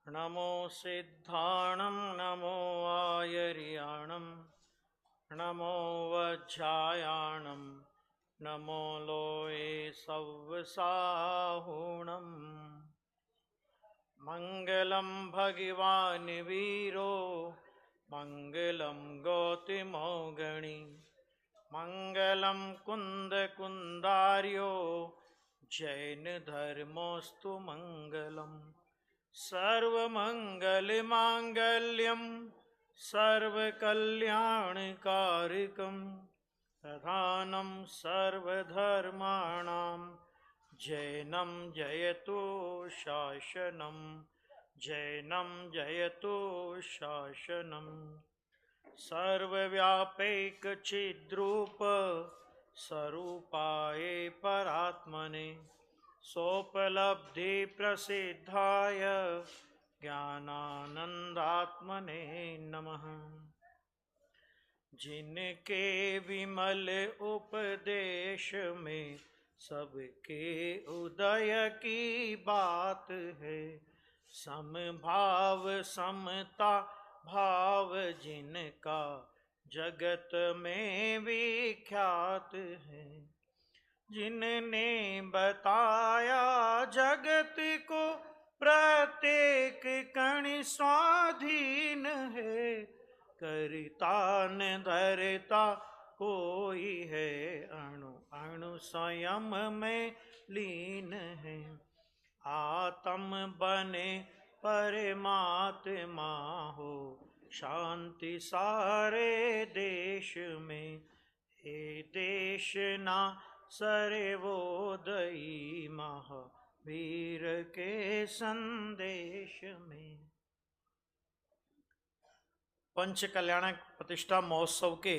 नमो सिद्धाणं नमो आयर्याणं नमो वज्रायाणं नमो लोये सव्वसाहुणम् मङ्गलं भगवान् वीरो मङ्गलं गौतमौगणी मङ्गलं कुन्दकुन्दार्यो जैनधर्मोऽस्तु मङ्गलम् सर्वमङ्गलमाङ्गल्यं सर्वकल्याणकारिकं प्रधानं सर्वधर्माणां जैनं जयतु शासनं जैनं जयतु शासनं सर्वव्यापैकचिद्रूप स्वरूपाय परात्मने सोपलब्धि प्रसिद्धाय ज्ञानानंदात्मने नमः। जिनके विमल उपदेश में सबके उदय की बात है, समभाव समता भाव जिनका जगत में विख्यात है। जिनने बताया जगत को प्रत्येक कण स्वाधीन है, करता न धरता कोई है, अणु अणु स्वयं में लीन है। आत्म बने परमात्मा हो, शांति सारे देश में। हे देश ना सर्वोदयी महावीर के संदेश में। पंच कल्याणक प्रतिष्ठा महोत्सव के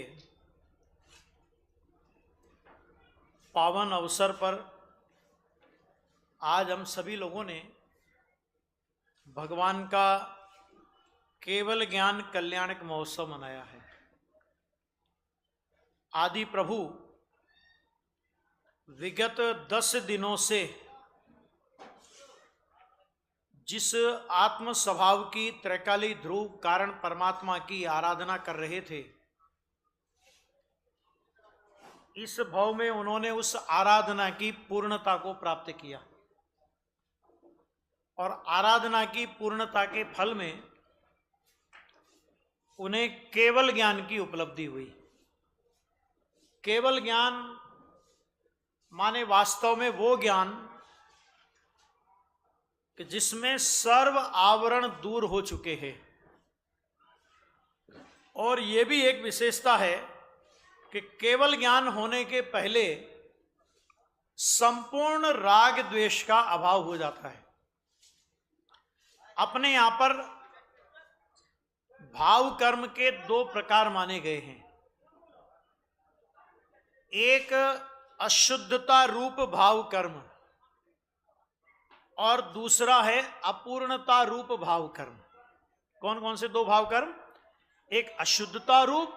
पावन अवसर पर आज हम सभी लोगों ने भगवान का केवल ज्ञान कल्याणक महोत्सव मनाया है। आदि प्रभु विगत 10 दिनों से जिस आत्म स्वभाव की त्रैकाली ध्रुव कारण परमात्मा की आराधना कर रहे थे, इस भाव में उन्होंने उस आराधना की पूर्णता को प्राप्त किया और आराधना की पूर्णता के फल में उन्हें केवल ज्ञान की उपलब्धि हुई। केवल ज्ञान माने वास्तव में वो ज्ञान कि जिसमें सर्व आवरण दूर हो चुके हैं। और ये भी एक विशेषता है कि केवल ज्ञान होने के पहले संपूर्ण राग द्वेष का अभाव हो जाता है। अपने यहां पर भाव कर्म के 2 प्रकार माने गए हैं। एक अशुद्धता रूप भाव कर्म और दूसरा है अपूर्णता रूप भाव कर्म। कौन कौन से 2 भाव कर्म? एक अशुद्धता रूप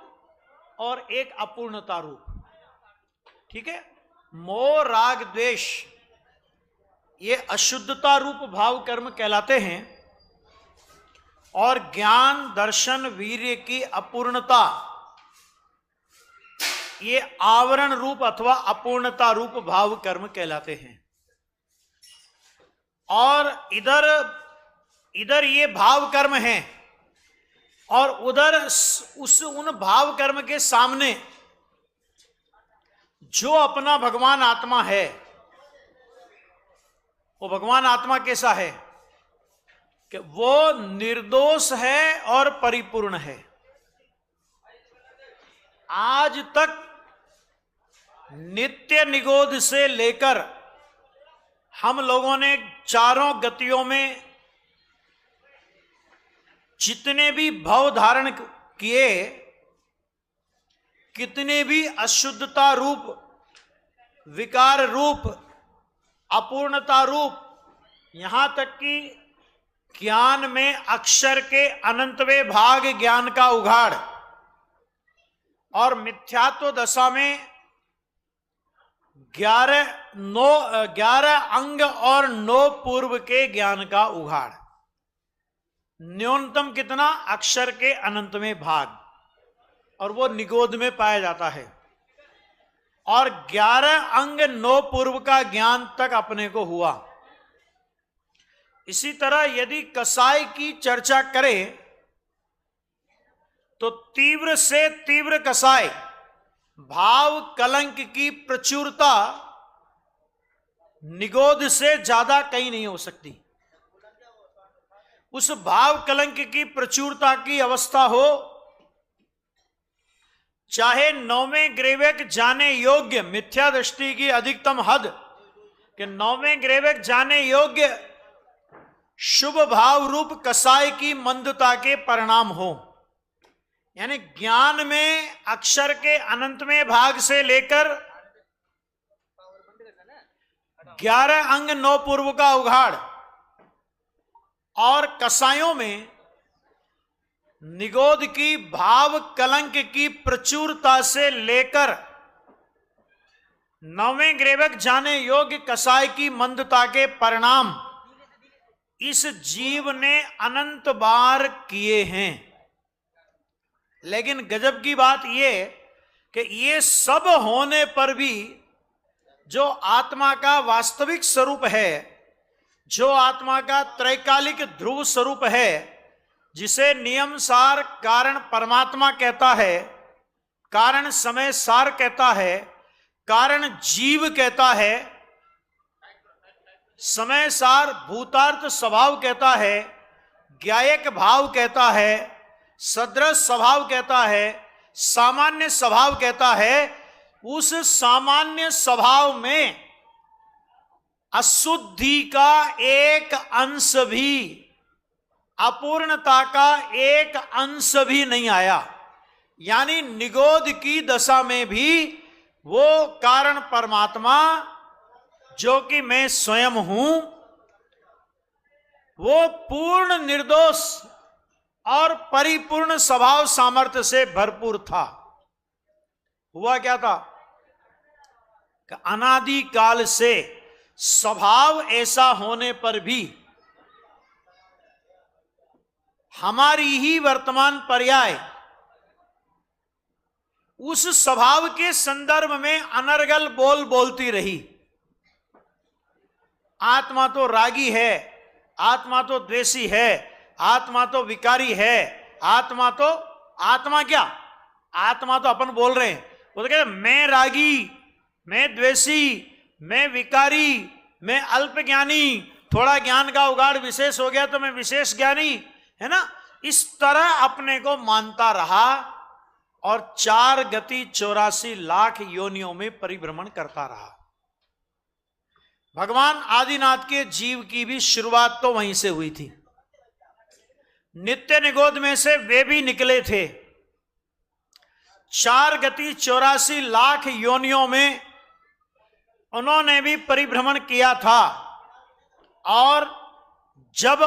और एक अपूर्णता रूप। ठीक है। मोह राग द्वेष ये अशुद्धता रूप भाव कर्म कहलाते हैं और ज्ञान दर्शन वीर्य की अपूर्णता ये आवरण रूप अथवा अपूर्णता रूप भाव कर्म कहलाते हैं। और इधर ये भाव कर्म हैं और उधर उन भाव कर्म के सामने जो अपना भगवान आत्मा है, वो भगवान आत्मा कैसा है कि वो निर्दोष है और परिपूर्ण है। आज तक नित्य निगोध से लेकर हम लोगों ने चारों गतियों में जितने भी भाव धारण किए, कितने भी अशुद्धता रूप, विकार रूप, अपूर्णता रूप, यहां तक कि ज्ञान में अक्षर के अनंतवें भाग ज्ञान का उघाड़ और मिथ्यात्व दशा में 11 अंग और 9 पूर्व के ज्ञान का उघाड़, न्यूनतम कितना? अक्षर के अनंतवें भाग, और वो निगोद में पाया जाता है। और 11 अंग 9 पूर्व का ज्ञान तक अपने को हुआ। इसी तरह यदि कसाय की चर्चा करें तो तीव्र से तीव्र कसाय, भाव कलंक की प्रचुरता निगोद से ज्यादा कहीं नहीं हो सकती। उस भाव कलंक की प्रचुरता की अवस्था हो, चाहे 9वें ग्रेवेक जाने योग्य, मिथ्या दृष्टि की अधिकतम हद कि 9वें ग्रेवेक जाने योग्य शुभ भाव रूप कसाय की मंदता के परिणाम हो। यानी ज्ञान में अक्षर के अनंतवें भाग से लेकर 11 अंग 9 पूर्व का उघाड़, और कसायों में निगोद की भाव कलंक की प्रचुरता से लेकर 9वें ग्रेवक जाने योग्य कसाय की मंदता के परिणाम इस जीव ने अनंत बार किए हैं। लेकिन गजब की बात यह कि ये सब होने पर भी जो आत्मा का वास्तविक स्वरूप है, जो आत्मा का त्रैकालिक ध्रुव स्वरूप है, जिसे नियम सार कारण परमात्मा कहता है, कारण समय सार कहता है, कारण जीव कहता है, समय सार भूतार्थ स्वभाव कहता है, ज्ञायक भाव कहता है, सदृश स्वभाव कहता है, सामान्य स्वभाव कहता है। उस सामान्य स्वभाव में अशुद्धि का एक अंश भी, अपूर्णता का एक अंश भी नहीं आया। यानी निगोद की दशा में भी वो कारण परमात्मा जो कि मैं स्वयं हूं, वो पूर्ण निर्दोष और परिपूर्ण स्वभाव सामर्थ्य से भरपूर था। हुआ क्या था कि अनादि काल से स्वभाव ऐसा होने पर भी हमारी ही वर्तमान पर्याय उस स्वभाव के संदर्भ में अनर्गल बोल बोलती रही। आत्मा तो रागी है, आत्मा तो द्वेषी है, आत्मा तो विकारी है, आत्मा क्या? आत्मा तो अपन बोल रहे हैं। वो तो कहते मैं रागी, मैं द्वेषी, मैं विकारी, मैं अल्प ज्ञानी, थोड़ा ज्ञान का उगाड़ विशेष हो गया तो मैं विशेष ज्ञानी, है ना। इस तरह अपने को मानता रहा और 4 गति 84 लाख योनियों में परिभ्रमण करता रहा। भगवान आदिनाथ के जीव की भी शुरुआत तो वहीं से हुई थी। नित्य निगोद में से वे भी निकले थे। 4 गति 84 लाख योनियों में उन्होंने भी परिभ्रमण किया था। और जब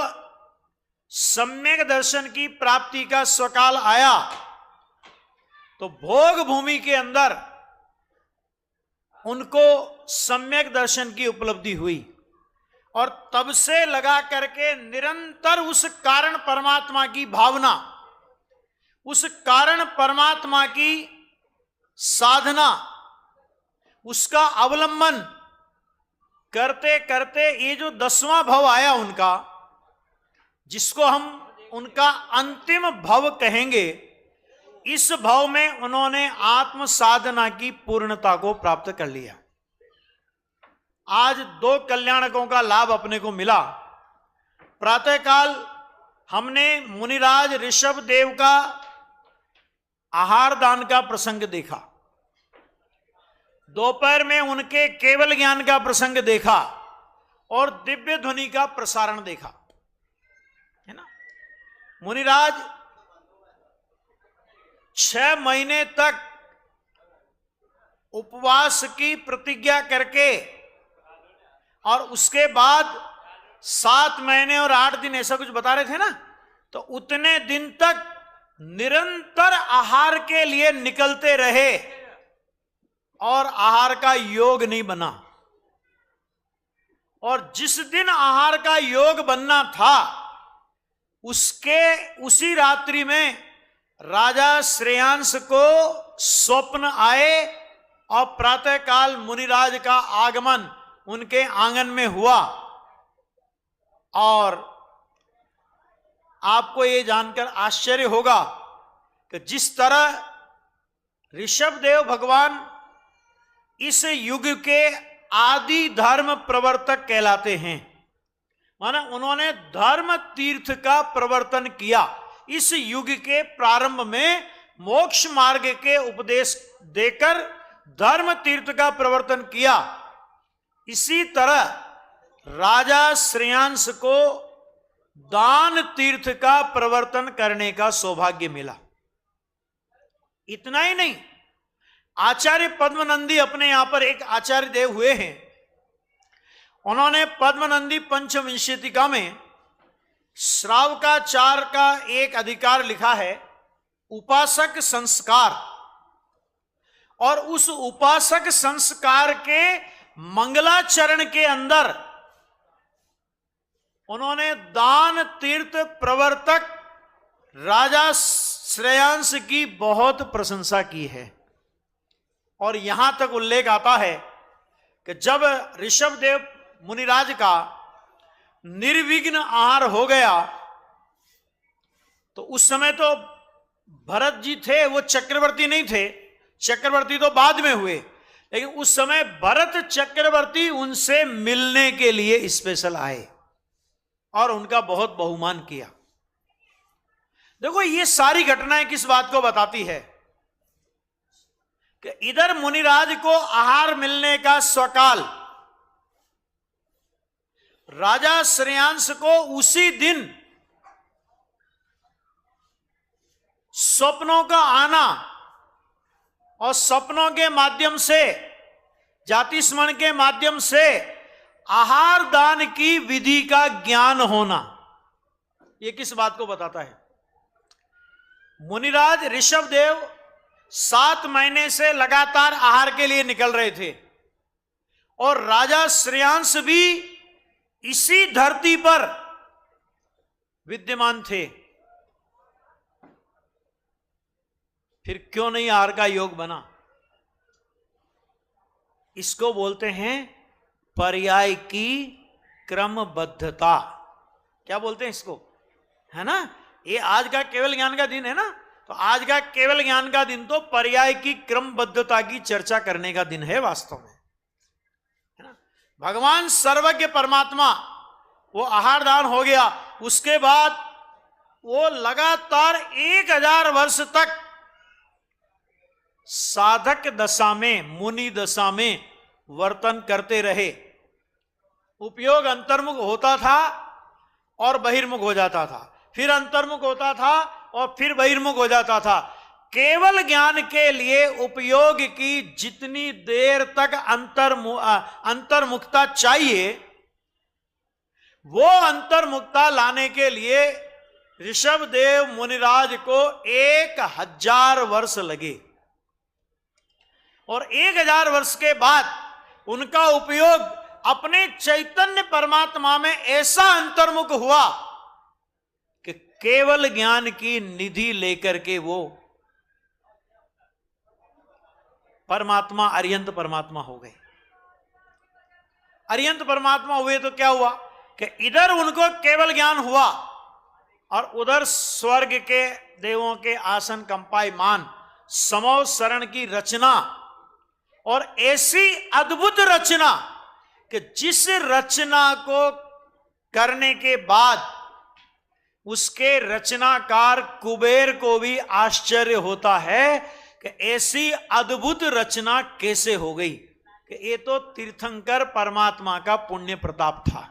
सम्यक दर्शन की प्राप्ति का स्वकाल आया तो भोग भूमि के अंदर उनको सम्यक दर्शन की उपलब्धि हुई। और तब से लगा करके निरंतर उस कारण परमात्मा की भावना, उस कारण परमात्मा की साधना, उसका अवलंबन करते करते ये जो 10वां भव आया उनका, जिसको हम उनका अंतिम भव कहेंगे, इस भव में उन्होंने आत्म साधना की पूर्णता को प्राप्त कर लिया। आज 2 कल्याणकों का लाभ अपने को मिला। प्रातःकाल हमने मुनिराज ऋषभ देव का आहार दान का प्रसंग देखा, दोपहर में उनके केवल ज्ञान का प्रसंग देखा और दिव्य ध्वनि का प्रसारण देखा, है ना। मुनिराज 6 महीने तक उपवास की प्रतिज्ञा करके और उसके बाद 7 महीने और 8 दिन ऐसा कुछ बता रहे थे ना, तो उतने दिन तक निरंतर आहार के लिए निकलते रहे और आहार का योग नहीं बना। और जिस दिन आहार का योग बनना था उसी रात्रि में राजा श्रेयांस को स्वप्न आए और प्रातःकाल मुनिराज का आगमन उनके आंगन में हुआ। और आपको यह जानकर आश्चर्य होगा कि जिस तरह ऋषभदेव भगवान इस युग के आदि धर्म प्रवर्तक कहलाते हैं, माना उन्होंने धर्म तीर्थ का प्रवर्तन किया। इस युग के प्रारंभ में मोक्ष मार्ग के उपदेश देकर धर्म तीर्थ का प्रवर्तन किया। इसी तरह राजा श्रेयांस को दान तीर्थ का प्रवर्तन करने का सौभाग्य मिला। इतना ही नहीं, आचार्य पद्मनंदी अपने यहां पर एक आचार्य देव हुए हैं। उन्होंने पद्मनंदी पंचविंशतिका में श्रावकाचार का एक अधिकार लिखा है, उपासक संस्कार। और उस उपासक संस्कार के मंगलाचरण के अंदर उन्होंने दान तीर्थ प्रवर्तक राजा श्रेयांस की बहुत प्रशंसा की है। और यहां तक उल्लेख आता है कि जब ऋषभदेव मुनिराज का निर्विघ्न आहार हो गया, तो उस समय तो भरत जी थे, वो चक्रवर्ती नहीं थे, चक्रवर्ती तो बाद में हुए, लेकिन उस समय भरत चक्रवर्ती उनसे मिलने के लिए स्पेशल आए और उनका बहुत बहुमान किया। देखो ये सारी घटनाएं किस बात को बताती है कि इधर मुनिराज को आहार मिलने का स्वकाल, राजा श्रेयांस को उसी दिन स्वप्नों का आना और स्वप्नों के माध्यम से, जाति स्मरण के माध्यम से आहार दान की विधि का ज्ञान होना, यह किस बात को बताता है? मुनिराज ऋषभदेव 7 महीने से लगातार आहार के लिए निकल रहे थे और राजा श्रेयांस भी इसी धरती पर विद्यमान थे। फिर क्यों नहीं आहार का योग बना? इसको बोलते हैं पर्याय की क्रमबद्धता। क्या बोलते हैं इसको, है ना? ये आज का केवल ज्ञान का दिन है ना, तो आज का केवल ज्ञान का दिन तो पर्याय की क्रमबद्धता की चर्चा करने का दिन है वास्तव में, है ना? भगवान सर्वज्ञ परमात्मा, वो आहार दान हो गया, उसके बाद वो लगातार 1000 वर्ष तक साधक दशा में, मुनि दशा में वर्तन करते रहे। उपयोग अंतर्मुख होता था और बहिर्मुख हो जाता था, फिर अंतर्मुख होता था और फिर बहिर्मुख हो जाता था। केवल ज्ञान के लिए उपयोग की जितनी देर तक अंतर्मुखता चाहिए, वो अंतर्मुखता लाने के लिए ऋषभदेव मुनिराज को 1000 वर्ष लगे। और 1000 वर्ष के बाद उनका उपयोग अपने चैतन्य परमात्मा में ऐसा अंतर्मुख हुआ कि केवल ज्ञान की निधि लेकर के वो परमात्मा, अरिहंत परमात्मा हो गए। अरिहंत परमात्मा हुए तो क्या हुआ कि इधर उनको केवल ज्ञान हुआ और उधर स्वर्ग के देवों के आसन कंपायमान, समो शरण की रचना, और ऐसी अद्भुत रचना कि जिस रचना को करने के बाद उसके रचनाकार कुबेर को भी आश्चर्य होता है कि ऐसी अद्भुत रचना कैसे हो गई, कि ये तो तीर्थंकर परमात्मा का पुण्य प्रताप था।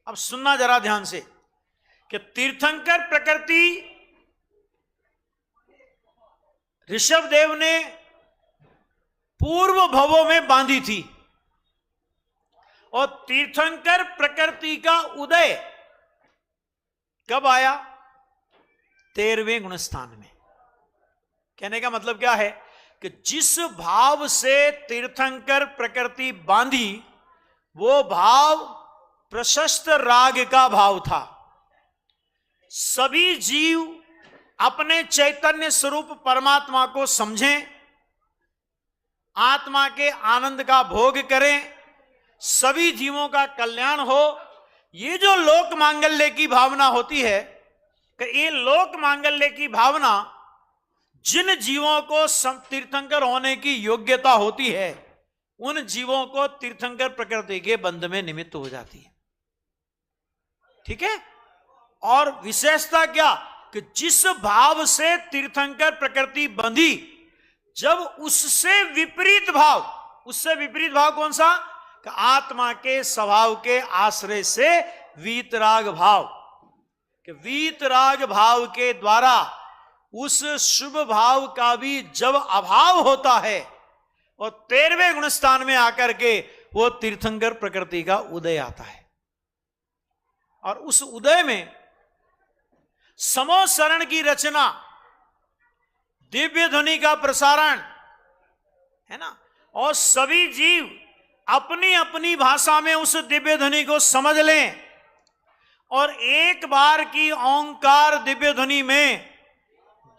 अब सुनना जरा ध्यान से कि तीर्थंकर प्रकृति ऋषभदेव ने पूर्व भवों में बांधी थी और तीर्थंकर प्रकृति का उदय कब आया? 13वें गुणस्थान में। कहने का मतलब क्या है कि जिस भाव से तीर्थंकर प्रकृति बांधी, वो भाव प्रशस्त राग का भाव था। सभी जीव अपने चैतन्य स्वरूप परमात्मा को समझें, आत्मा के आनंद का भोग करें, सभी जीवों का कल्याण हो। ये जो लोक मांगल्य की भावना होती है, कि ये लोक मांगल्य की भावना जिन जीवों को तीर्थंकर होने की योग्यता होती है, उन जीवों को तीर्थंकर प्रकृति के बंध में निमित्त हो जाती है। ठीक है। और विशेषता क्या, कि जिस भाव से तीर्थंकर प्रकृति बंधी, जब उससे विपरीत भाव कौन सा, कि आत्मा के स्वभाव के आश्रय से वीतराग भाव, कि वीतराग भाव के द्वारा उस शुभ भाव का भी जब अभाव होता है, और 13वें गुणस्थान में आकर के वो तीर्थंकर प्रकृति का उदय आता है। और उस उदय में समोसरण की रचना, दिव्य ध्वनि का प्रसारण है ना, और सभी जीव अपनी अपनी भाषा में उस दिव्य ध्वनि को समझ लें, और एक बार की ओंकार दिव्य ध्वनि में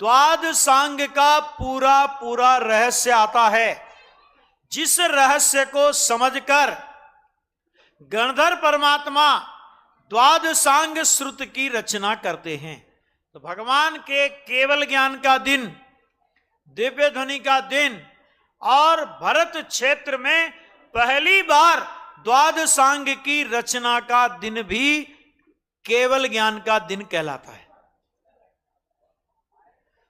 द्वादशांग का पूरा पूरा रहस्य आता है, जिस रहस्य को समझकर गणधर परमात्मा द्वादशांग श्रुत की रचना करते हैं। तो भगवान के केवल ज्ञान का दिन, दिव्य ध्वनि का दिन, और भरत क्षेत्र में पहली बार द्वादशांग की रचना का दिन भी केवल ज्ञान का दिन कहलाता है।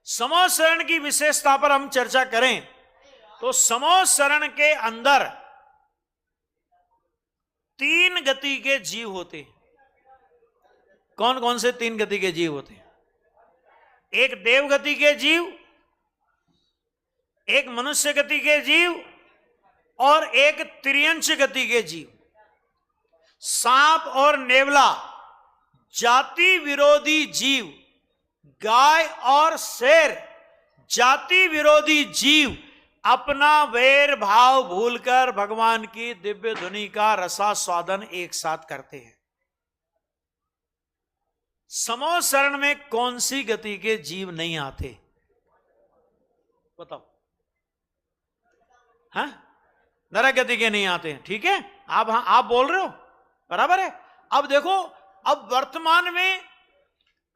समोसरण की विशेषता पर हम चर्चा करें तो समोसरण के अंदर 3 गति के जीव होते हैं। कौन कौन से 3 गति के जीव होते हैं? एक देव गति के जीव, एक मनुष्य गति के जीव, और एक त्रियंश गति के जीव। सांप और नेवला जाति विरोधी जीव, गाय और शेर जाति विरोधी जीव अपना वैर भाव भूलकर भगवान की दिव्य ध्वनि का रसास्वादन एक साथ करते हैं। समोसरण में कौन सी गति के जीव नहीं आते? बताओ। हाँ, नरक गति के नहीं आते हैं। ठीक है, आप बोल रहे हो, बराबर है। अब देखो, अब वर्तमान में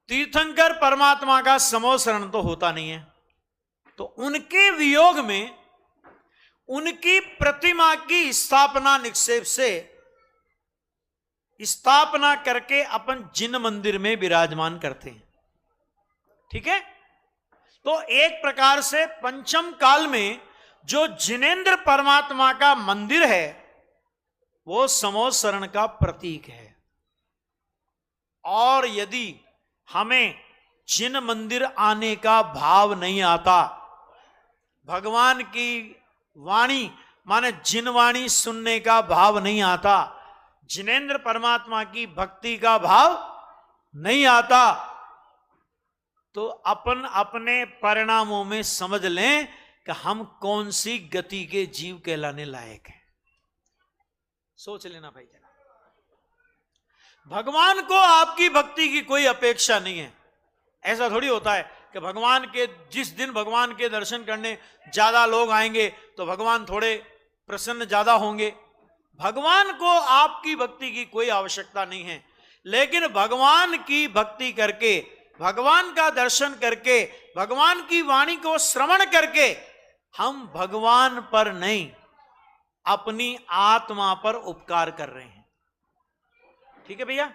तीर्थंकर परमात्मा का समोसरण तो होता नहीं है, तो उनके वियोग में उनकी प्रतिमा की स्थापना निक्षेप से स्थापना करके अपन जिन मंदिर में विराजमान करते हैं। ठीक है, तो एक प्रकार से पंचम काल में जो जिनेंद्र परमात्मा का मंदिर है वो समोसरण का प्रतीक है। और यदि हमें जिन मंदिर आने का भाव नहीं आता, भगवान की वाणी माने जिन वाणी सुनने का भाव नहीं आता, जिनेंद्र परमात्मा की भक्ति का भाव नहीं आता, तो अपन अपने परिणामों में समझ लें कि हम कौन सी गति के जीव कहलाने लायक हैं। सोच लेना भाई जरा। भगवान को आपकी भक्ति की कोई अपेक्षा नहीं है। ऐसा थोड़ी होता है कि भगवान के जिस दिन भगवान के दर्शन करने ज्यादा लोग आएंगे तो भगवान थोड़े प्रसन्न ज्यादा होंगे। भगवान को आपकी भक्ति की कोई आवश्यकता नहीं है, लेकिन भगवान की भक्ति करके, भगवान का दर्शन करके, भगवान की वाणी को श्रवण करके हम भगवान पर नहीं, अपनी आत्मा पर उपकार कर रहे हैं। ठीक है भैया,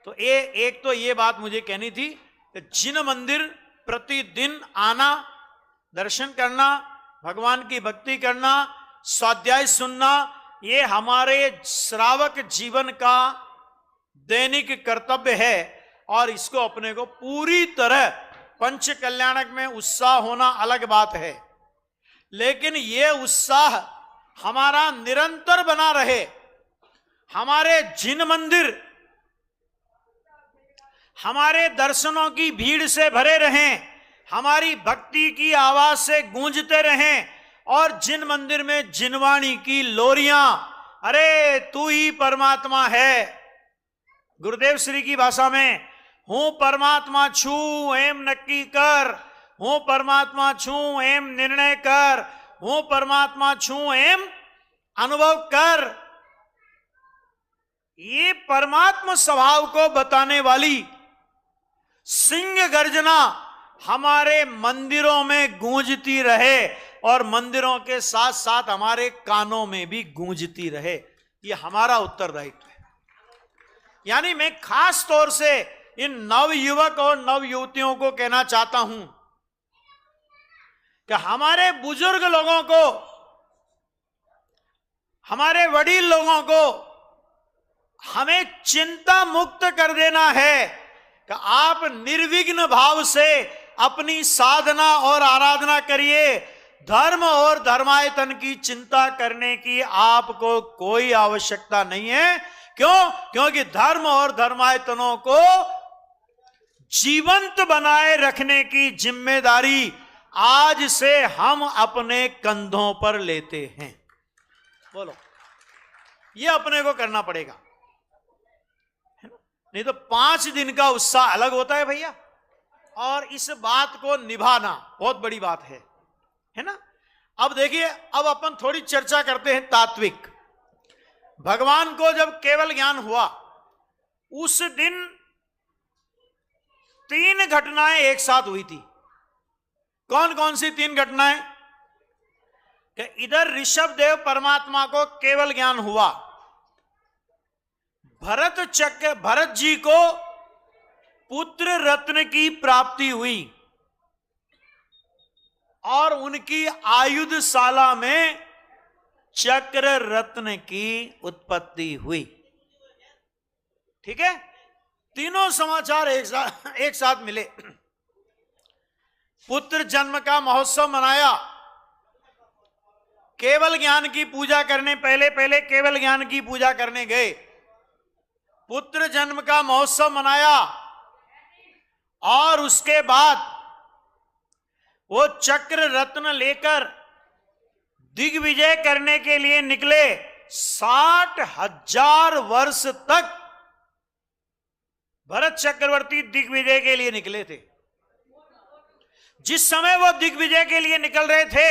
तो एक तो ये बात मुझे कहनी थी कि जिन मंदिर प्रतिदिन आना, दर्शन करना, भगवान की भक्ति करना, स्वाध्याय सुनना, ये हमारे श्रावक जीवन का दैनिक कर्तव्य है। और इसको अपने को पूरी तरह पंच कल्याणक में उत्साह होना अलग बात है, लेकिन ये उत्साह हमारा निरंतर बना रहे। हमारे जिन मंदिर हमारे दर्शनों की भीड़ से भरे रहें, हमारी भक्ति की आवाज से गूंजते रहें, और जिन मंदिर में जिनवाणी की लोरियां, अरे तू ही परमात्मा है, गुरुदेव श्री की भाषा में હું પરમાત્મા છું એમ નક્કી કર, હું પરમાત્મા છું એમ નિર્ણય કર, હું પરમાत्मा છું એમ अनुभव कर। ये परमात्मा स्वभाव को बताने वाली सिंह गर्जना हमारे मंदिरों में गूंजती रहे और मंदिरों के साथ साथ हमारे कानों में भी गूंजती रहे, ये हमारा उत्तरदायित्व है। यानी मैं खास तौर से इन नव युवक और नव युवतियों को कहना चाहता हूं कि हमारे बुजुर्ग लोगों को, हमारे वडील लोगों को हमें चिंता मुक्त कर देना है कि आप निर्विघ्न भाव से अपनी साधना और आराधना करिए। धर्म और धर्मायतन की चिंता करने की आपको कोई आवश्यकता नहीं है। क्यों? क्योंकि धर्म और धर्मायतनों को जीवंत बनाए रखने की जिम्मेदारी आज से हम अपने कंधों पर लेते हैं। बोलो, ये अपने को करना पड़ेगा, है ना? नहीं तो 5 दिन का उत्साह अलग होता है भैया, और इस बात को निभाना बहुत बड़ी बात है ना। अब देखिए, अब अपन थोड़ी चर्चा करते हैं तात्विक। भगवान को जब केवल ज्ञान हुआ उस दिन 3 घटनाएं एक साथ हुई थी। कौन कौन सी 3 घटनाएं? कि इधर ऋषभ देव परमात्मा को केवल ज्ञान हुआ, भरत जी को पुत्र रत्न की प्राप्ति हुई और उनकी आयुधशाला में चक्र रत्न की उत्पत्ति हुई। ठीक है, तीनों समाचार एक साथ मिले। पुत्र जन्म का महोत्सव मनाया, केवल ज्ञान की पूजा करने पहले केवल ज्ञान की पूजा करने गए, पुत्र जन्म का महोत्सव मनाया और उसके बाद वो चक्र रत्न लेकर दिग्विजय करने के लिए निकले। 60,000 वर्ष तक भरत चक्रवर्ती दिग्विजय के लिए निकले थे। जिस समय वो दिग्विजय के लिए निकल रहे थे,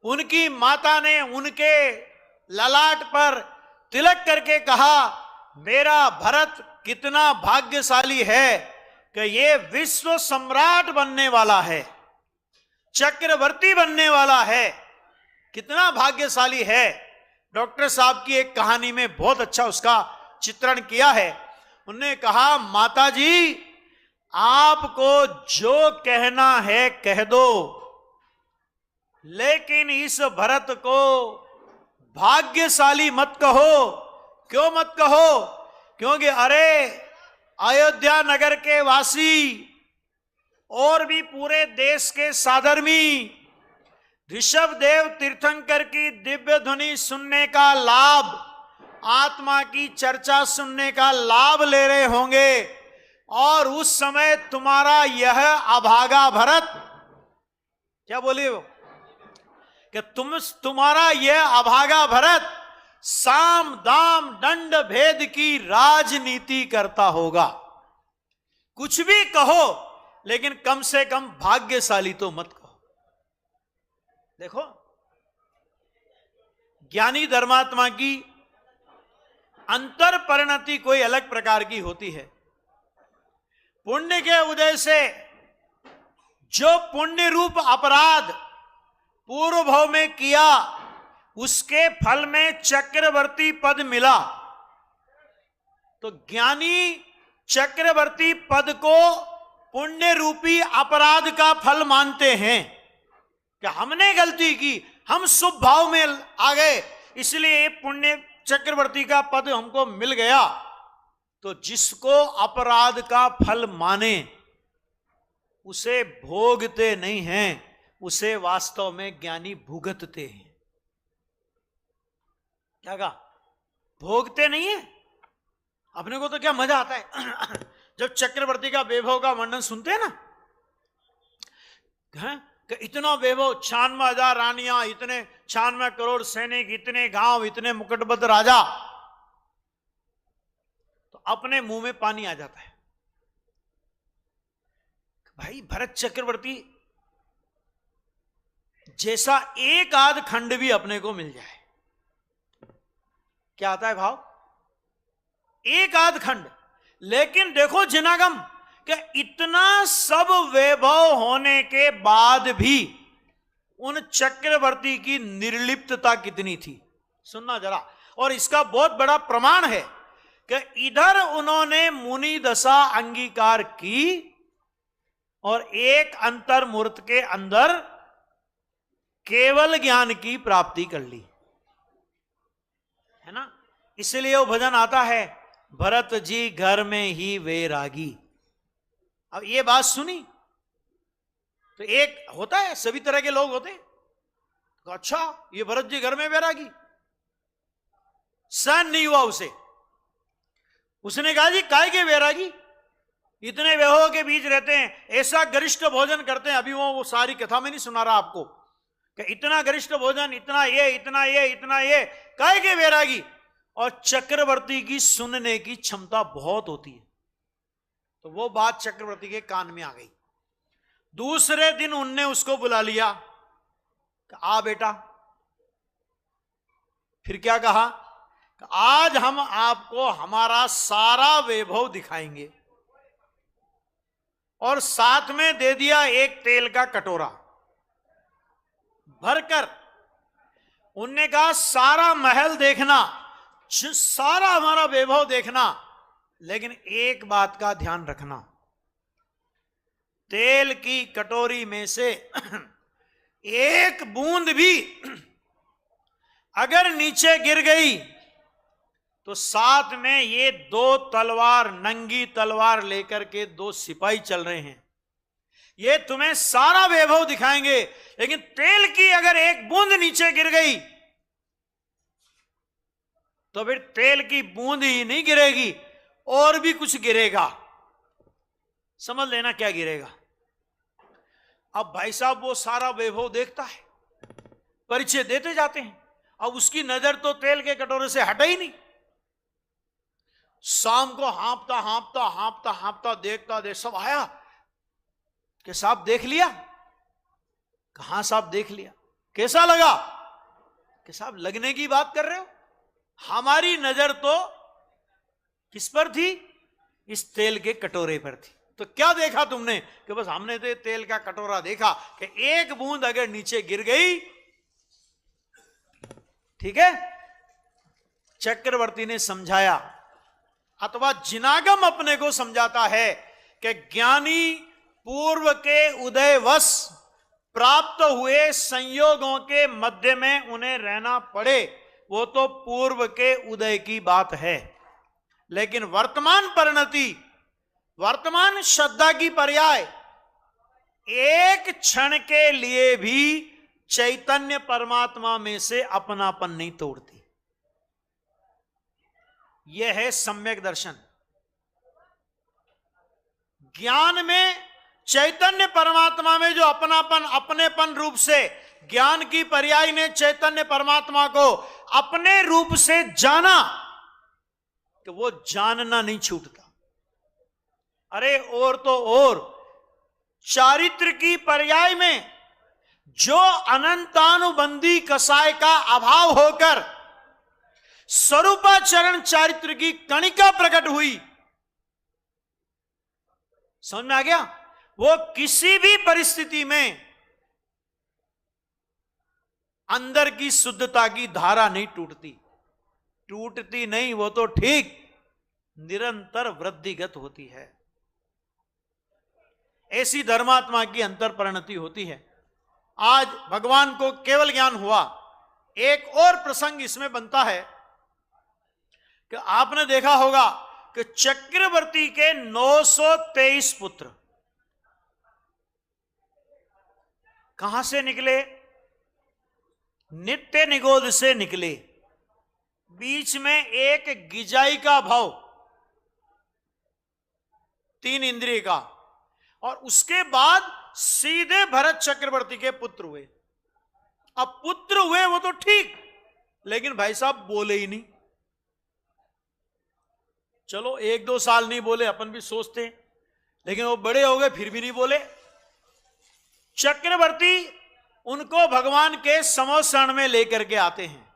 उनकी माता ने उनके ललाट पर तिलक करके कहा, मेरा भरत कितना भाग्यशाली है कि ये विश्व सम्राट बनने वाला है, चक्रवर्ती बनने वाला है, कितना भाग्यशाली है। डॉक्टर साहब की एक कहानी में बहुत अच्छा उसका चित्रण किया है। उन्होंने कहा, माता जी आपको जो कहना है कह दो, लेकिन इस भरत को भाग्यशाली मत कहो। क्यों मत कहो? क्योंकि अरे अयोध्या नगर के वासी और भी पूरे देश के साधर्मी ऋषभ देव तीर्थंकर की दिव्य ध्वनि सुनने का लाभ, आत्मा की चर्चा सुनने का लाभ ले रहे होंगे, और उस समय तुम्हारा यह अभागा भरत, क्या बोलिए वो, कि तुम्हारा यह अभागा भरत साम दाम दंड भेद की राजनीति करता होगा। कुछ भी कहो, लेकिन कम से कम भाग्यशाली तो मत कहो। देखो, ज्ञानी धर्मात्मा की अंतर परिणति कोई अलग प्रकार की होती है। पुण्य के उदय से जो पुण्य रूप अपराध पूर्व भाव में किया, उसके फल में चक्रवर्ती पद मिला। तो ज्ञानी चक्रवर्ती पद को पुण्य रूपी अपराध का फल मानते हैं कि हमने गलती की, हम शुभ भाव में आ गए, इसलिए पुण्य चक्रवर्ती का पद हमको मिल गया। तो जिसको अपराध का फल माने उसे भोगते नहीं हैं, उसे वास्तव में ज्ञानी भुगतते हैं। क्या कहा? भोगते नहीं है। अपने को तो क्या मजा आता है जब चक्रवर्ती का वैभव का वर्णन सुनते हैं ना, कि इतना वैभव, 96,000 रानियां, इतने 96 करोड़ सैनिक, इतने गांव, इतने मुकुटबद्ध राजा, तो अपने मुंह में पानी आ जाता है। भाई भरत चक्रवर्ती जैसा एक आध खंड भी अपने को मिल जाए, क्या आता है भाव? एक आध खंड। लेकिन देखो जिनागम कि इतना सब वैभव होने के बाद भी उन चक्रवर्ती की निर्लिप्तता कितनी थी, सुनना जरा। और इसका बहुत बड़ा प्रमाण है कि इधर उन्होंने मुनि दशा अंगीकार की और एक अंतर्मुहूर्त के अंदर केवल ज्ञान की प्राप्ति कर ली, है ना। इसलिए वो भजन आता है, भरत जी घर में ही वैरागी। अब ये बात सुनी तो एक होता है, सभी तरह के लोग होते हैं, तो अच्छा ये भरत जी घर में वैरागी, सहन नहीं हुआ उसे। उसने कहा जी काय के वैरागी, इतने वैभव के बीच रहते हैं, ऐसा गरिष्ठ भोजन करते हैं। अभी वो सारी कथा में नहीं सुना रहा आपको कि इतना गरिष्ठ भोजन, इतना ये इतना ये इतना ये, काय के वैरागी। और चक्रवर्ती की सुनने की क्षमता बहुत होती है, तो वो बात चक्रवर्ती के कान में आ गई। दूसरे दिन उनने उसको बुला लिया, आ बेटा। फिर क्या कहा, आज हम आपको हमारा सारा वैभव दिखाएंगे, और साथ में दे दिया एक तेल का कटोरा भरकर। उनने कहा सारा महल देखना, सारा हमारा वैभव देखना, लेकिन एक बात का ध्यान रखना, तेल की कटोरी में से एक बूंद भी अगर नीचे गिर गई तो साथ में ये दो तलवार, नंगी तलवार लेकर के दो सिपाही चल रहे हैं, ये तुम्हें सारा वैभव दिखाएंगे, लेकिन तेल की अगर एक बूंद नीचे गिर गई तो फिर तेल की बूंद ही नहीं गिरेगी, और भी कुछ गिरेगा। समझ लेना क्या गिरेगा। अब भाई साहब वो सारा वैभव देखता है, परिचय देते जाते हैं, अब उसकी नजर तो तेल के कटोरे से हटा ही नहीं। शाम को हाँपता हाँपता हाँपता हाँपता देखता देख सब आया कि साहब देख लिया, कहां साहब देख लिया, कैसा लगा, कि साहब लगने की बात कर रहे हो, हमारी नजर तो किस पर थी, इस तेल के कटोरे पर थी। तो क्या देखा तुमने, कि बस हमने तो तेल का कटोरा देखा कि एक बूंद अगर नीचे गिर गई, ठीक है। चक्रवर्ती ने समझाया, अथवा जिनागम अपने को समझाता है कि ज्ञानी पूर्व के उदयवश प्राप्त हुए संयोगों के मध्य में उन्हें रहना पड़े, वो तो पूर्व के उदय की बात है, लेकिन वर्तमान परिणति, वर्तमान श्रद्धा की पर्याय एक क्षण के लिए भी चैतन्य परमात्मा में से अपनापन नहीं तोड़ती। यह है सम्यक दर्शन। ज्ञान में चैतन्य परमात्मा में जो अपनापन, अपनेपन रूप से ज्ञान की पर्याय ने चैतन्य परमात्मा को अपने रूप से जाना, कि वो जानना नहीं छूटता। अरे और तो और चारित्र की पर्याय में जो अनंतानुबंधी कसाय का अभाव होकर स्वरूपाचरण चारित्र की कणिका प्रकट हुई, समझ में आ गया। वो किसी भी परिस्थिति में अंदर की शुद्धता की धारा नहीं टूटती, टूटती नहीं, वो तो ठीक निरंतर वृद्धिगत होती है। ऐसी धर्मात्मा की अंतर परिणति होती है। आज भगवान को केवल ज्ञान हुआ। एक और प्रसंग इसमें बनता है कि आपने देखा होगा कि चक्रवर्ती के 923 पुत्र कहां से निकले, नित्य निगोद से निकले। बीच में एक गिजाई का भाव, 3 इंद्रिय का, और उसके बाद सीधे भरत चक्रवर्ती के पुत्र हुए। अब पुत्र हुए वो तो ठीक, लेकिन भाई साहब बोले ही नहीं। चलो 1-2 साल नहीं बोले, अपन भी सोचते लेकिन वो बड़े हो गए फिर भी नहीं बोले। चक्रवर्ती उनको भगवान के समोशरण में लेकर के आते हैं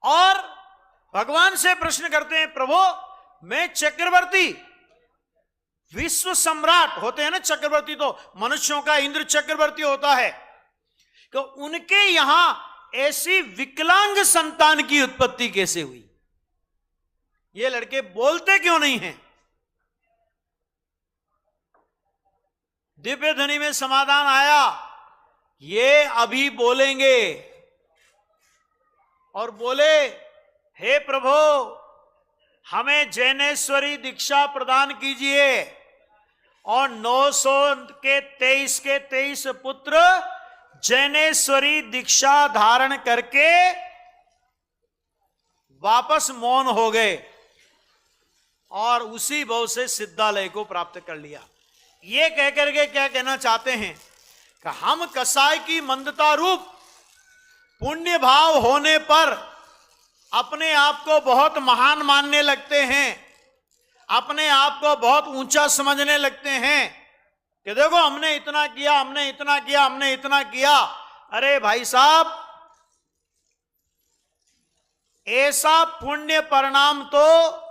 और भगवान से प्रश्न करते हैं, प्रभु मैं चक्रवर्ती, विश्व सम्राट होते हैं ना चक्रवर्ती, तो मनुष्यों का इंद्र चक्रवर्ती होता है, तो उनके यहां ऐसी विकलांग संतान की उत्पत्ति कैसे हुई? ये लड़के बोलते क्यों नहीं हैं? दिव्य ध्वनि में समाधान आया, ये अभी बोलेंगे। और बोले, हे प्रभु हमें जैनेश्वरी दीक्षा प्रदान कीजिए और 900 के 23 पुत्र जैनेश्वरी दीक्षा धारण करके वापस मौन हो गए और उसी भाव से सिद्धालय को प्राप्त कर लिया। ये कहकर के क्या कहना चाहते हैं कि हम कसाई की मंदता रूप पुण्य भाव होने पर अपने आप को बहुत महान मानने लगते हैं, अपने आप को बहुत ऊंचा समझने लगते हैं कि देखो हमने इतना किया, हमने इतना किया, हमने इतना किया। अरे भाई साहब, ऐसा पुण्य परिणाम तो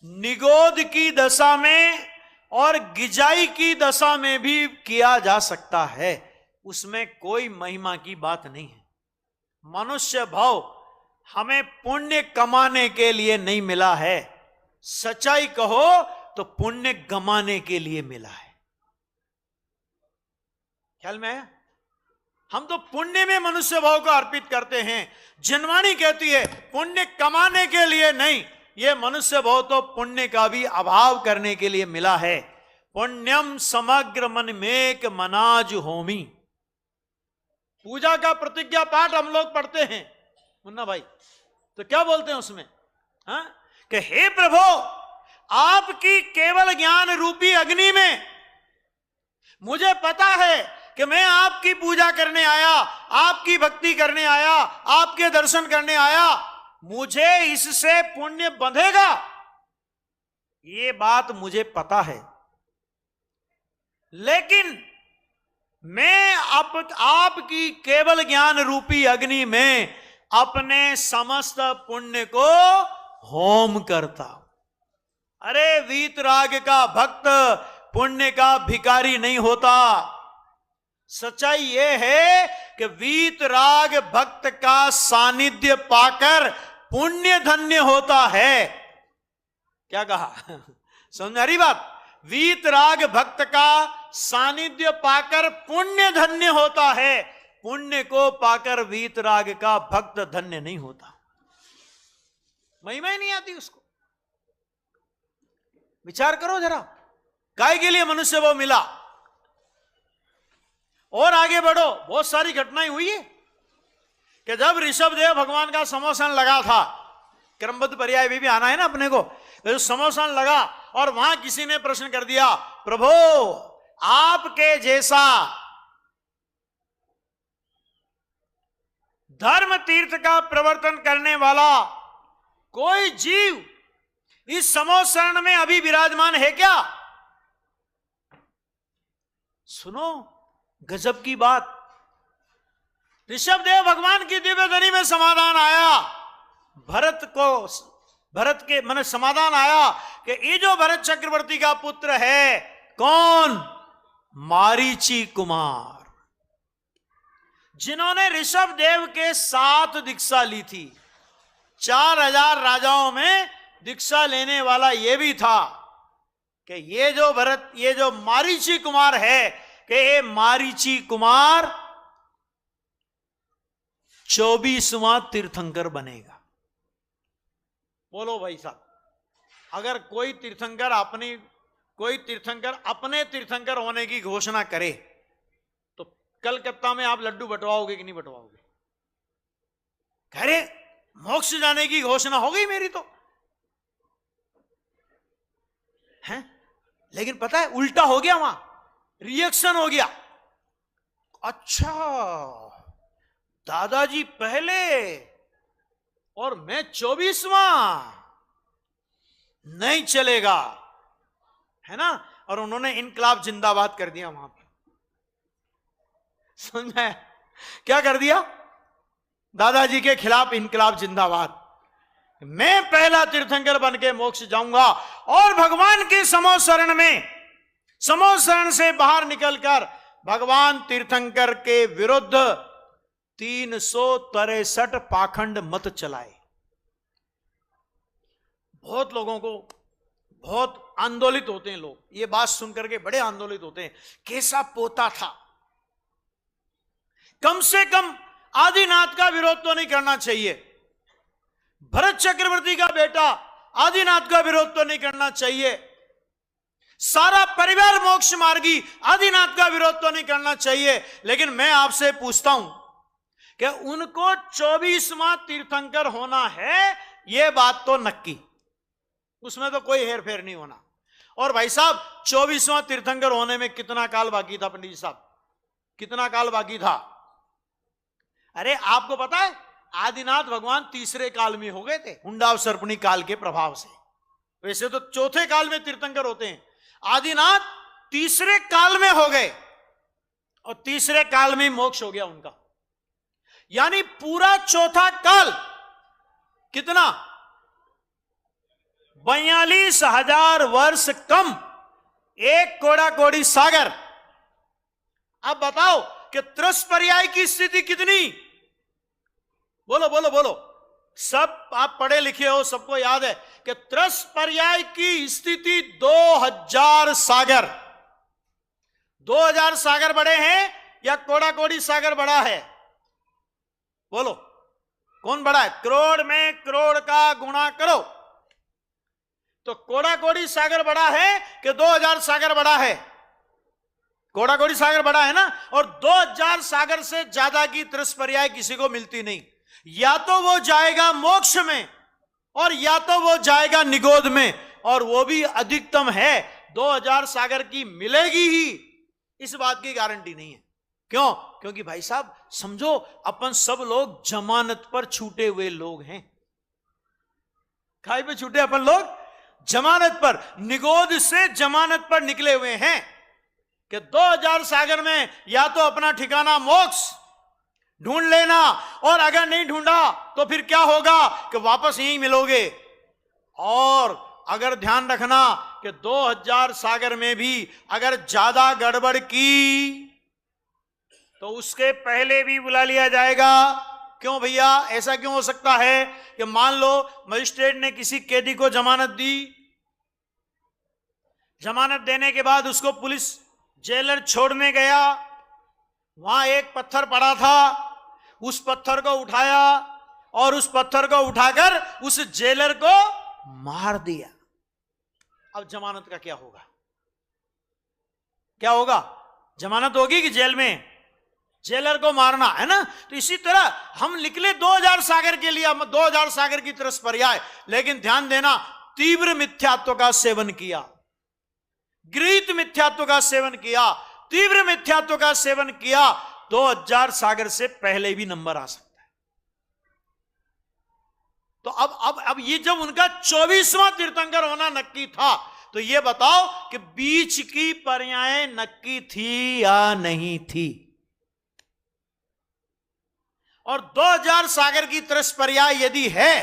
निगोद की दशा में और गिजाई की दशा में भी किया जा सकता है, उसमें कोई महिमा की बात नहीं है। मनुष्य भाव हमें पुण्य कमाने के लिए नहीं मिला है, सच्चाई कहो तो पुण्य गमाने के लिए मिला है। ख्याल में है? हम तो पुण्य में मनुष्य भाव को अर्पित करते हैं। जिनवाणी कहती है पुण्य कमाने के लिए नहीं, ये मनुष्य भाव तो पुण्य का भी अभाव करने के लिए मिला है। पुण्यम समग्र मन मेक मनाज होमी। पूजा का प्रतिज्ञा पाठ हम लोग पढ़ते हैं मुन्ना भाई, तो क्या बोलते हैं उसमें? हाँ, कि हे प्रभु आपकी केवल ज्ञान रूपी अग्नि में मुझे पता है कि मैं आपकी पूजा करने आया, आपकी भक्ति करने आया, आपके दर्शन करने आया, मुझे इससे पुण्य बंधेगा, ये बात मुझे पता है। लेकिन मैं आपकी केवल ज्ञान रूपी अग्नि में अपने समस्त पुण्य को होम करता हूं। अरे वीतराग का भक्त पुण्य का भिखारी नहीं होता। सच्चाई यह है कि वीतराग भक्त का सानिध्य पाकर पुण्य धन्य होता है। क्या कहा? समझ आ रही बात? वीतराग भक्त का सानिध्य पाकर पुण्य धन्य होता है, पुण्य को पाकर वीतराग का भक्त धन्य नहीं होता। महिमा ही नहीं आती उसको। विचार करो जरा, काय के लिए मनुष्य वो मिला। और आगे बढ़ो, बहुत सारी घटनाएं हुई है कि जब ऋषभदेव भगवान का समोसन लगा था, क्रमबद्ध पर्याय भी आना है ना अपने को, तो समोसन लगा और वहां किसी ने प्रश्न कर दिया, प्रभु आपके जैसा धर्म तीर्थ का प्रवर्तन करने वाला कोई जीव इस समोसरण में अभी विराजमान है क्या? सुनो गजब की बात। ऋषभदेव भगवान की दिव्य ध्वनि में समाधान आया, भरत के मन समाधान आया कि ये जो भरत चक्रवर्ती का पुत्र है, कौन? मारीची कुमार, जिन्होंने ऋषभदेव के साथ दीक्षा ली थी। 4000 राजाओं में दीक्षा लेने वाला यह भी था कि ये जो मारीची कुमार है, कि ये मारीची कुमार 24वां तीर्थंकर बनेगा। बोलो भाई साहब, अगर कोई तीर्थंकर अपने तीर्थंकर होने की घोषणा करे तो कलकत्ता में आप लड्डू बंटवाओगे कि नहीं बंटवाओगे? कह रहे मोक्ष जाने की घोषणा हो गई मेरी तो है, लेकिन पता है उल्टा हो गया, वहां रिएक्शन हो गया। अच्छा दादाजी पहले और मैं 24वां, नहीं चलेगा। है ना, और उन्होंने इनकलाब जिंदाबाद कर दिया वहां पर। समझ में? क्या कर दिया? दादाजी के खिलाफ इनकलाब जिंदाबाद। मैं पहला तीर्थंकर बन के मोक्ष जाऊंगा, और भगवान के समो शरण में, समो शरण से बाहर निकलकर भगवान तीर्थंकर के विरुद्ध 363 पाखंड मत चलाए। बहुत लोगों को बहुत आंदोलित होते हैं लोग, ये बात सुनकर के बड़े आंदोलित होते हैं। कैसा पोता था, कम से कम आदिनाथ का विरोध तो नहीं करना चाहिए, भरत चक्रवर्ती का बेटा आदिनाथ का विरोध तो नहीं करना चाहिए, सारा परिवार मोक्ष मार्गी, आदिनाथ का विरोध तो नहीं करना चाहिए। लेकिन मैं आपसे पूछता हूं कि उनको 24वां तीर्थंकर होना है, यह बात तो नक्की, उसमें तो कोई हेरफेर नहीं होना। और भाई साहब 24वां तीर्थंकर होने में कितना काल बाकी था पंडित जी साहब, कितना काल बाकी था? अरे आपको पता है आदिनाथ भगवान तीसरे काल में हो गए थे, हुंडाव सर्पणी काल के प्रभाव से। वैसे तो चौथे काल में तीर्थंकर होते हैं, आदिनाथ तीसरे काल में हो गए, और तीसरे काल में मोक्ष हो गया उनका। यानी पूरा चौथा काल कितना? 42,000 वर्ष कम, एक कोड़ा कोड़ी सागर। अब बताओ कि त्रस पर्याय की स्थिति कितनी? बोलो बोलो बोलो, सब आप पढ़े लिखे हो, सबको याद है कि त्रस पर्याय की स्थिति 2000 सागर। 2000 सागर बड़े हैं या कोड़ा कोड़ी सागर बड़ा है? बोलो कौन बड़ा है? करोड़ में करोड़ का गुणा करो तो कोड़ा कोड़ी सागर बड़ा है कि 2000 सागर बड़ा है? कोड़ा कोड़ी सागर बड़ा है ना। और 2000 सागर से ज्यादा की त्रस पर्याय किसी को मिलती नहीं। या तो वो जाएगा मोक्ष में, और या तो वो जाएगा निगोद में, और वो भी अधिकतम है 2000 सागर की मिलेगी ही, इस बात की गारंटी नहीं है। क्यों? क्योंकि भाई साहब समझो, अपन सब लोग जमानत पर छूटे हुए लोग हैं। खाई पे छूटे अपन लोग जमानत पर, निगोद से जमानत पर निकले हुए हैं कि 2000 सागर में या तो अपना ठिकाना मोक्ष ढूंढ लेना, और अगर नहीं ढूंढा तो फिर क्या होगा कि वापस यहीं मिलोगे। और अगर ध्यान रखना कि 2000 सागर में भी अगर ज्यादा गड़बड़ की तो उसके पहले भी बुला लिया जाएगा। क्यों भैया, ऐसा क्यों हो सकता है कि मान लो मजिस्ट्रेट ने किसी कैदी को जमानत दी, जमानत देने के बाद उसको पुलिस जेलर छोड़ने गया, वहां एक पत्थर पड़ा था, उस पत्थर को उठाया और उस पत्थर को उठाकर उस जेलर को मार दिया। अब जमानत का क्या होगा? क्या होगा? जमानत होगी कि जेल में? जेलर को मारना है ना। तो इसी तरह हम निकले 2000 सागर के लिए, 2000 सागर की तरस पर्याय, लेकिन ध्यान देना तीव्र मिथ्यात्व का सेवन किया, गृहीत मिथ्यात्व का सेवन किया, तीव्र मिथ्यात्व का सेवन किया, 2000 सागर से पहले भी नंबर आ सकता है। तो अब ये जब उनका 24वां तीर्थंकर होना नक्की था, तो ये बताओ कि बीच की पर्याय नक्की थी या नहीं थी? और 2000 सागर की त्रस पर्याय यदि है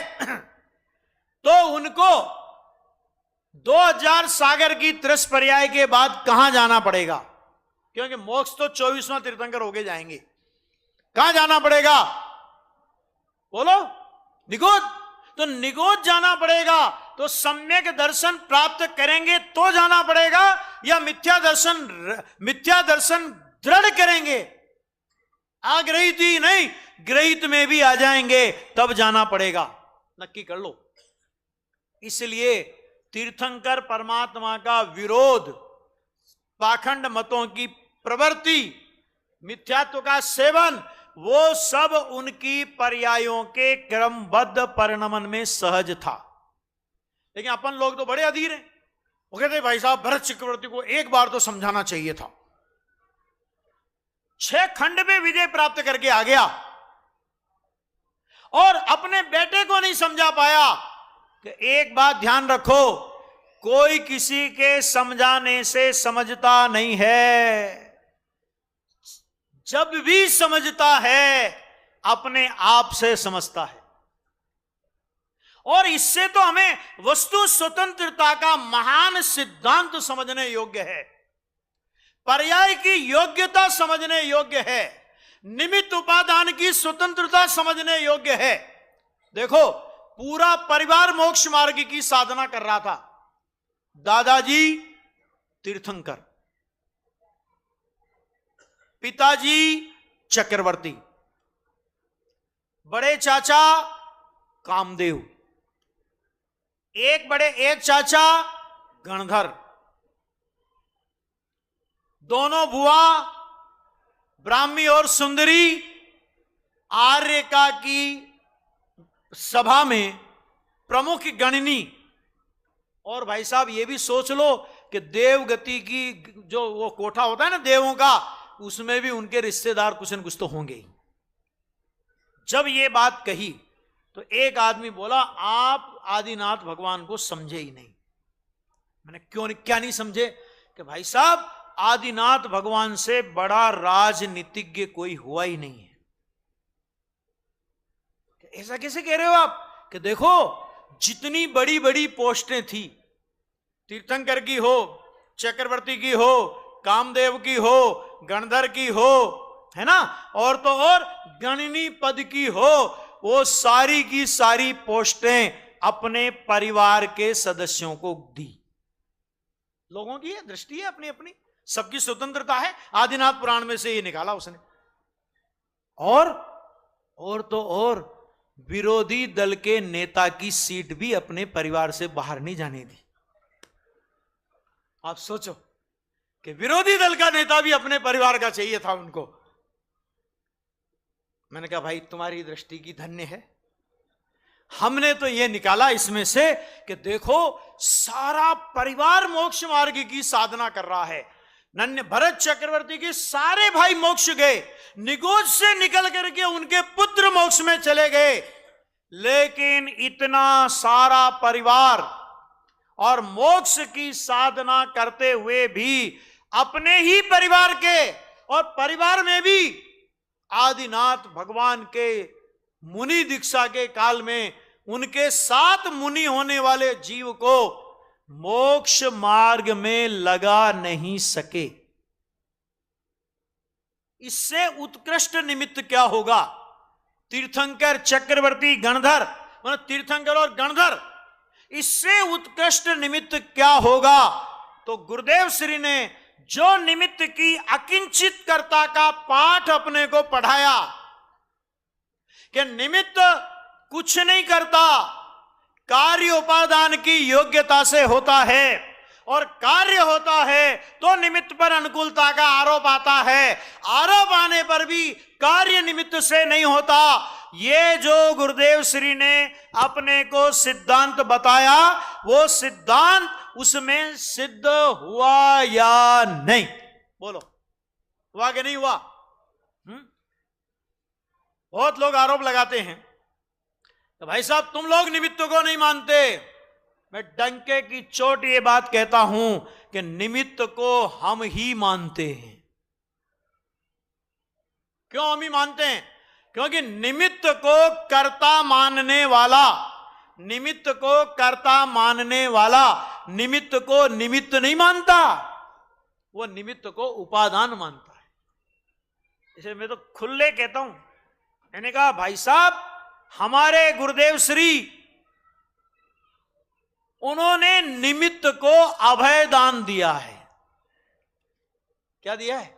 तो उनको 2000 सागर की त्रस पर्याय के बाद कहां जाना पड़ेगा? क्योंकि मोक्ष तो 24वां तीर्थंकर होके जाएंगे। कहां जाना पड़ेगा? बोलो। निगोद। तो निगोद जाना पड़ेगा। तो सम्यक दर्शन प्राप्त करेंगे तो जाना पड़ेगा, या मिथ्या दर्शन दृढ़ करेंगे? आग्रहित ही नहीं, ग्रहित में भी आ जाएंगे तब जाना पड़ेगा। नक्की कर लो। इसलिए तीर्थंकर परमात्मा का विरोध, पाखंड मतों की प्रवृत्ति, मिथ्यात्व का सेवन, वो सब उनकी पर्यायों के क्रमबद्ध परिणमन में सहज था। लेकिन अपन लोग तो बड़े अधीर हैं। वो कहते भाई साहब भरत चक्रवर्ती को एक बार तो समझाना चाहिए था। 6 खंड में विजय प्राप्त करके आ गया और अपने बेटे को नहीं समझा पाया कि एक बात ध्यान रखो कोई किसी के समझाने से समझता नहीं है। जब भी समझता है अपने आप से समझता है। और इससे तो हमें वस्तु स्वतंत्रता का महान सिद्धांत समझने योग्य है, पर्याय की योग्यता समझने योग्य है, निमित्त उपादान की स्वतंत्रता समझने योग्य है। देखो, पूरा परिवार मोक्ष मार्ग की साधना कर रहा था। दादाजी तीर्थंकर, पिताजी चक्रवर्ती, बड़े चाचा कामदेव, एक चाचा गणधर, दोनों बुआ ब्राह्मी और सुंदरी आर्यका की सभा में प्रमुख गणनी। और भाई साहब ये भी सोच लो कि देवगति की जो वो कोठा होता है ना देवों का, उसमें भी उनके रिश्तेदार कुछ न कुछ तो होंगे ही। जब ये बात कही तो एक आदमी बोला, आप आदिनाथ भगवान को समझे ही नहीं। मैंने क्या नहीं समझे? कि भाई साहब, आदिनाथ भगवान से बड़ा राजनीतिज्ञ कोई हुआ ही नहीं है। ऐसा कैसे कह रहे हो आप? कि देखो, जितनी बड़ी बड़ी पोस्टें थी, तीर्थंकर की हो, चक्रवर्ती की हो, कामदेव की हो, गणधर की हो, है ना, और तो और गणनी पद की हो, वो सारी की सारी पोस्टें अपने परिवार के सदस्यों को दी। लोगों की है, दृष्टि है अपनी अपनी, सबकी स्वतंत्रता है। आदिनाथ पुराण में से ये निकाला उसने। और तो और विरोधी दल के नेता की सीट भी अपने परिवार से बाहर नहीं जाने दी। आप सोचो कि विरोधी दल का नेता भी अपने परिवार का चाहिए था उनको। मैंने कहा, भाई तुम्हारी दृष्टि की धन्य है। हमने तो यह निकाला इसमें से कि देखो, सारा परिवार मोक्ष मार्ग की साधना कर रहा है। नन्हे भरत चक्रवर्ती के सारे भाई मोक्ष गए, निगोज से निकल करके उनके पुत्र मोक्ष में चले गए, लेकिन इतना सारा परिवार और मोक्ष की साधना करते हुए भी अपने ही परिवार के, और परिवार में भी आदिनाथ भगवान के मुनि दीक्षा के काल में उनके साथ मुनि होने वाले जीव को मोक्ष मार्ग में लगा नहीं सके। इससे उत्कृष्ट निमित्त क्या होगा? तीर्थंकर, चक्रवर्ती, गणधर, मतलब तीर्थंकर और गणधर, इससे उत्कृष्ट निमित्त क्या होगा? तो गुरुदेव श्री ने जो निमित्त की अकिंचित कर्ता का पाठ अपने को पढ़ाया कि निमित्त कुछ नहीं करता, कार्य उपादान की योग्यता से होता है, और कार्य होता है तो निमित्त पर अनुकूलता का आरोप आता है, आरोप आने पर भी कार्य निमित्त से नहीं होता। ये जो गुरुदेव श्री ने अपने को सिद्धांत बताया, वो सिद्धांत उसमें सिद्ध हुआ या नहीं? बोलो, हुआ कि नहीं हुआ? बहुत लोग आरोप लगाते हैं तो भाई साहब तुम लोग निमित्त को नहीं मानते। मैं डंके की चोट ये बात कहता हूं कि निमित्त को हम ही मानते हैं। क्यों हम ही मानते हैं? क्योंकि निमित्त को कर्ता मानने वाला, निमित्त को कर्ता मानने वाला निमित्त को निमित्त नहीं मानता, वो निमित्त को उपादान मानता है। इसे मैं तो खुले कहता हूं। मैंने कहा, भाई साहब, हमारे गुरुदेव श्री, उन्होंने निमित्त को अभय दान दिया है। क्या दिया है?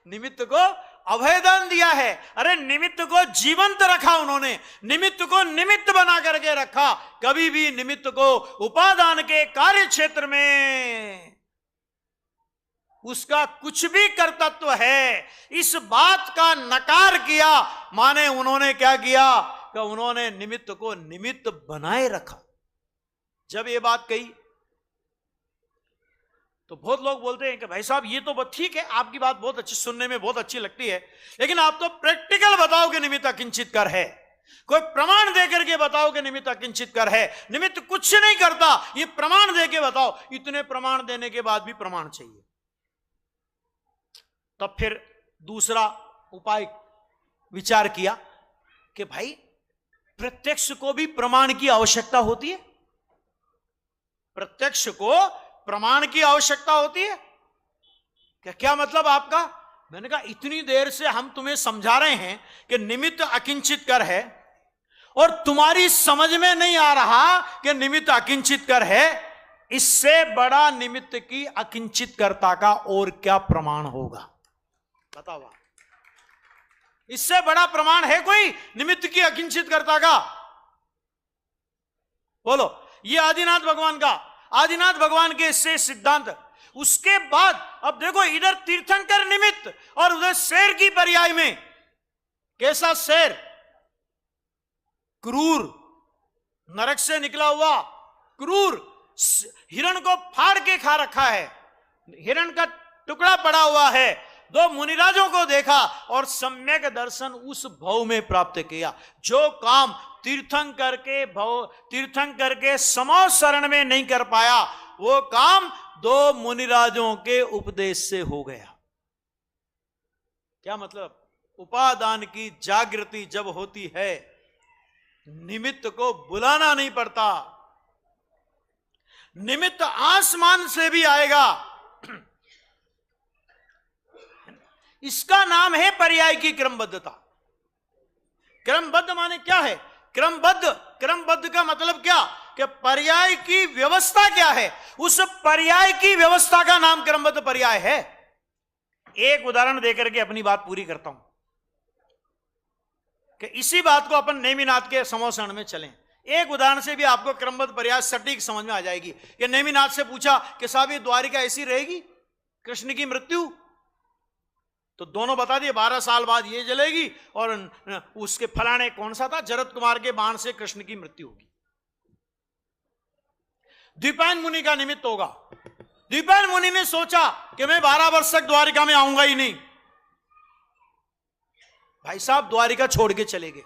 निमित्त को अभय दान दिया है। अरे निमित्त को जीवंत रखा उन्होंने, निमित्त को निमित्त बना करके रखा। कभी भी निमित्त को उपादान के कार्य क्षेत्र में उसका कुछ भी कर्तव्य है, इस बात का नकार किया, माने उन्होंने क्या किया कि उन्होंने निमित्त को निमित्त बनाए रखा। जब ये बात कही तो बहुत लोग बोलते हैं कि भाई साहब ये तो ठीक है, आपकी बात बहुत अच्छी, सुनने में बहुत अच्छी लगती है, लेकिन आप तो प्रैक्टिकल बताओ कि निमित्त अकिंचित कर है। कोई प्रमाण देकर के बताओ कि निमित्त अकिंचित कर है। निमित्त कुछ नहीं करता, ये प्रमाण देके बताओ। इतने प्रमाण देने के बाद भी प्रमाण चाहिए। तब फिर दूसरा उपाय विचार किया कि भाई प्रत्यक्ष को भी प्रमाण की आवश्यकता होती है। प्रत्यक्ष को प्रमाण की आवश्यकता होती है। क्या मतलब आपका? मैंने कहा इतनी देर से हम तुम्हें समझा रहे हैं कि निमित्त अकिंचित कर है, और तुम्हारी समझ में नहीं आ रहा कि निमित्त अकिंचित कर है। इससे बड़ा निमित्त की अकिंचित कर्ता का और क्या प्रमाण होगा? बताओ। इससे बड़ा प्रमाण है कोई निमित्त की अकिंचित कर्ता का? बोलो। ये आदिनाथ भगवान का, आदिनाथ भगवान के इससे सिद्धांत। उसके बाद अब देखो, इधर तीर्थंकर निमित्त और उधर शेर की पर्याय में। कैसा शेर? क्रूर, नरक से निकला हुआ क्रूर, हिरण को फाड़ के खा रखा है, हिरण का टुकड़ा पड़ा हुआ है। दो मुनिराजों को देखा और सम्यक दर्शन उस भव में प्राप्त किया। जो काम तीर्थंकर के समो शरण में नहीं कर पाया, वो काम दो मुनिराजों के उपदेश से हो गया। क्या मतलब? उपादान की जागृति जब होती है, निमित्त को बुलाना नहीं पड़ता। निमित्त आसमान से भी आएगा। इसका नाम है पर्याय की क्रमबद्धता। क्रमबद्ध माने क्या है? क्रमबद्ध का मतलब क्या? कि पर्याय की व्यवस्था क्या है? उस पर्याय की व्यवस्था का नाम क्रमबद्ध पर्याय है। एक उदाहरण देकर के अपनी बात पूरी करता हूं कि इसी बात को अपन नेमिनाथ के समोषण में चलें। एक उदाहरण से भी आपको क्रमबद्ध पर्याय सटीक समझ में आ जाएगी। कि नेमिनाथ से पूछा कि साहब ये द्वारिका ऐसी रहेगी, कृष्ण की मृत्यु? तो दोनों बता दिए 12 साल बाद ये जलेगी, और उसके फलाने कौन सा था, जरद कुमार के बाण से कृष्ण की मृत्यु होगी। द्विपायन मुनि का निमित्त होगा। द्विपायन मुनि ने सोचा कि मैं 12 वर्ष तक द्वारिका में आऊंगा ही नहीं। भाई साहब द्वारिका छोड़ के चले गए।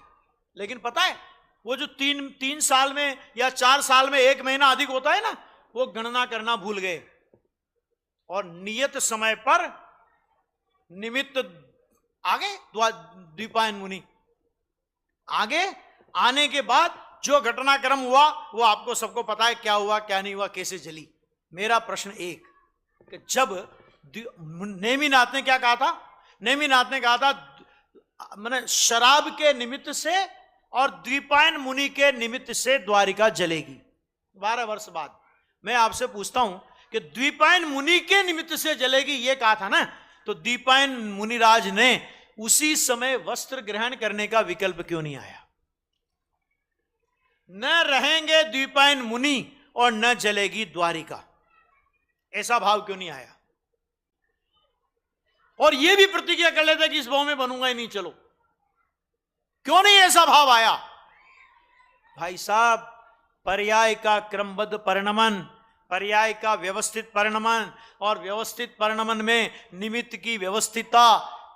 लेकिन पता है, वो जो तीन साल में या 4 साल में 1 महीना अधिक होता है ना, वो गणना करना भूल गए, और नियत समय पर निमित्त आगे द्विपायन मुनि आगे आने के बाद जो घटनाक्रम हुआ वो आपको सबको पता है। क्या हुआ, क्या नहीं हुआ, कैसे जली। मेरा प्रश्न एक कि जब नेमिनाथ ने क्या कहा था? नेमिनाथ ने कहा था मैंने शराब के निमित्त से और द्विपायन मुनि के निमित्त से द्वारिका जलेगी 12 वर्ष बाद। मैं आपसे पूछता हूं कि द्विपायन मुनि के निमित्त से जलेगी ये कहा था ना, तो द्विपायन मुनिराज ने उसी समय वस्त्र ग्रहण करने का विकल्प क्यों नहीं आया? न रहेंगे द्विपायन मुनि और न जलेगी द्वारिका, ऐसा भाव क्यों नहीं आया? और यह भी प्रतिज्ञा कर लेते कि इस भाव में बनूंगा ही नहीं, चलो। क्यों नहीं ऐसा भाव आया? भाई साहब, पर्याय का क्रमबद्ध परिणमन, पर्याय का व्यवस्थित परिणमन, और व्यवस्थित परिणमन में निमित्त की व्यवस्थितता,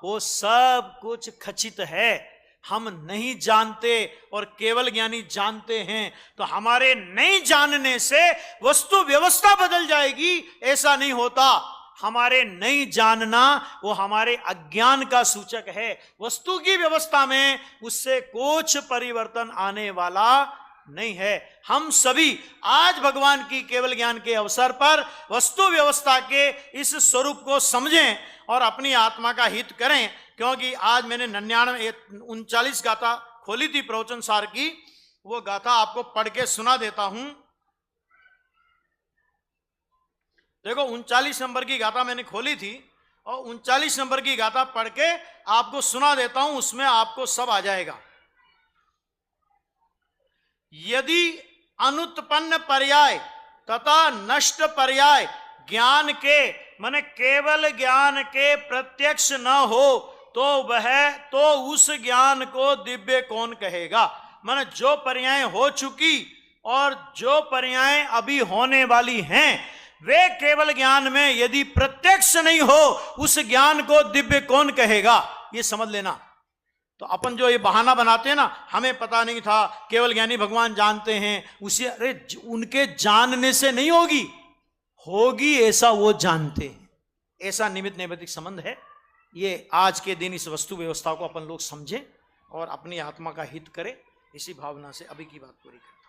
वो सब कुछ खचित है। हम नहीं जानते और केवल ज्ञानी जानते हैं, तो हमारे नहीं जानने से वस्तु व्यवस्था बदल जाएगी, ऐसा नहीं होता। हमारे नहीं जानना वो हमारे अज्ञान का सूचक है। वस्तु की व्यवस्था में उससे कुछ परिवर्तन आने वाला नहीं है। हम सभी आज भगवान की केवल ज्ञान के अवसर पर वस्तु व्यवस्था के इस स्वरूप को समझें और अपनी आत्मा का हित करें। क्योंकि आज मैंने 39 गाथा खोली थी प्रवचन सार की, वो गाथा आपको पढ़ के सुना देता हूं। देखो 39 नंबर की गाथा मैंने खोली थी, और 39 नंबर की गाथा पढ़ के आपको सुना देता हूं, उसमें आपको सब आ जाएगा। यदि अनुत्पन्न पर्याय तथा नष्ट पर्याय ज्ञान के माने केवल ज्ञान के प्रत्यक्ष न हो तो उस ज्ञान को दिव्य कौन कहेगा? माने जो पर्याय हो चुकी और जो पर्याय अभी होने वाली हैं, वे केवल ज्ञान में यदि प्रत्यक्ष नहीं हो, उस ज्ञान को दिव्य कौन कहेगा? ये समझ लेना। तो अपन जो ये बहाना बनाते हैं ना, हमें पता नहीं था, केवल ज्ञानी भगवान जानते हैं, उसे, अरे उनके जानने से नहीं होगी, होगी ऐसा वो जानते हैं, ऐसा निमित्त नैमित्तिक संबंध है। ये आज के दिन इस वस्तु व्यवस्था को अपन लोग समझें और अपनी आत्मा का हित करें, इसी भावना से अभी की बात पूरी करें।